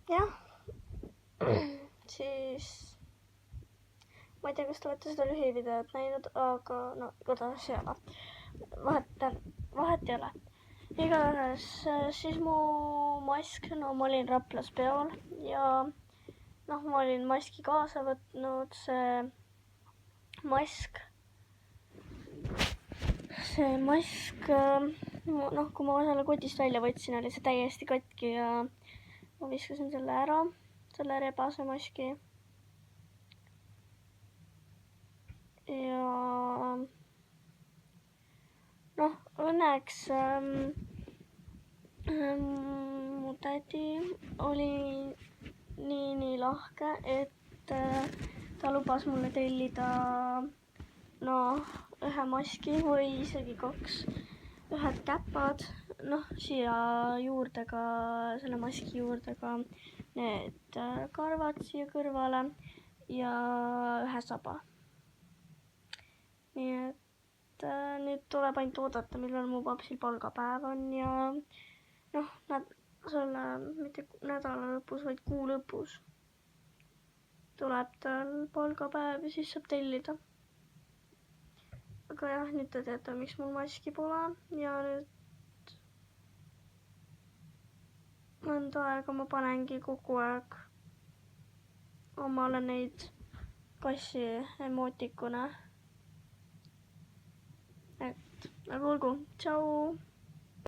jah, siis ma ei tea, kas te olete seda lühivideot näinud, aga no igatahes ei ole. Vahet ei ole. Igatahes siis mu mask, no ma olin Raplas peol ja noh, ma olin maski kaasa võtnud, see mask, noh, kui ma selle kotist välja võtsin, oli see täiesti katki ja ma viskasin selle ära, selle rebase maski. Ja noh, õnneks mu tädi oli nii lahke, et ta lubas mulle tellida ühe maski või isegi 2, ühed käpad, noh, siia juurde ka, selle maski juurde ka need karvad siia kõrvale ja ühe saba. Nii et nüüd tuleb ainult oodata, millal mu papsil palgapäev on ja noh, mitte nädala lõpus, vaid kuu lõpus tuleb tal palgapäev ja siis saab tellida. Aga jah, nüüd te teate, miks mul maski pole ja nüüd mõnda aega ma panengi kogu aeg omale neid kassi emootikune. Aga olgu, tšau!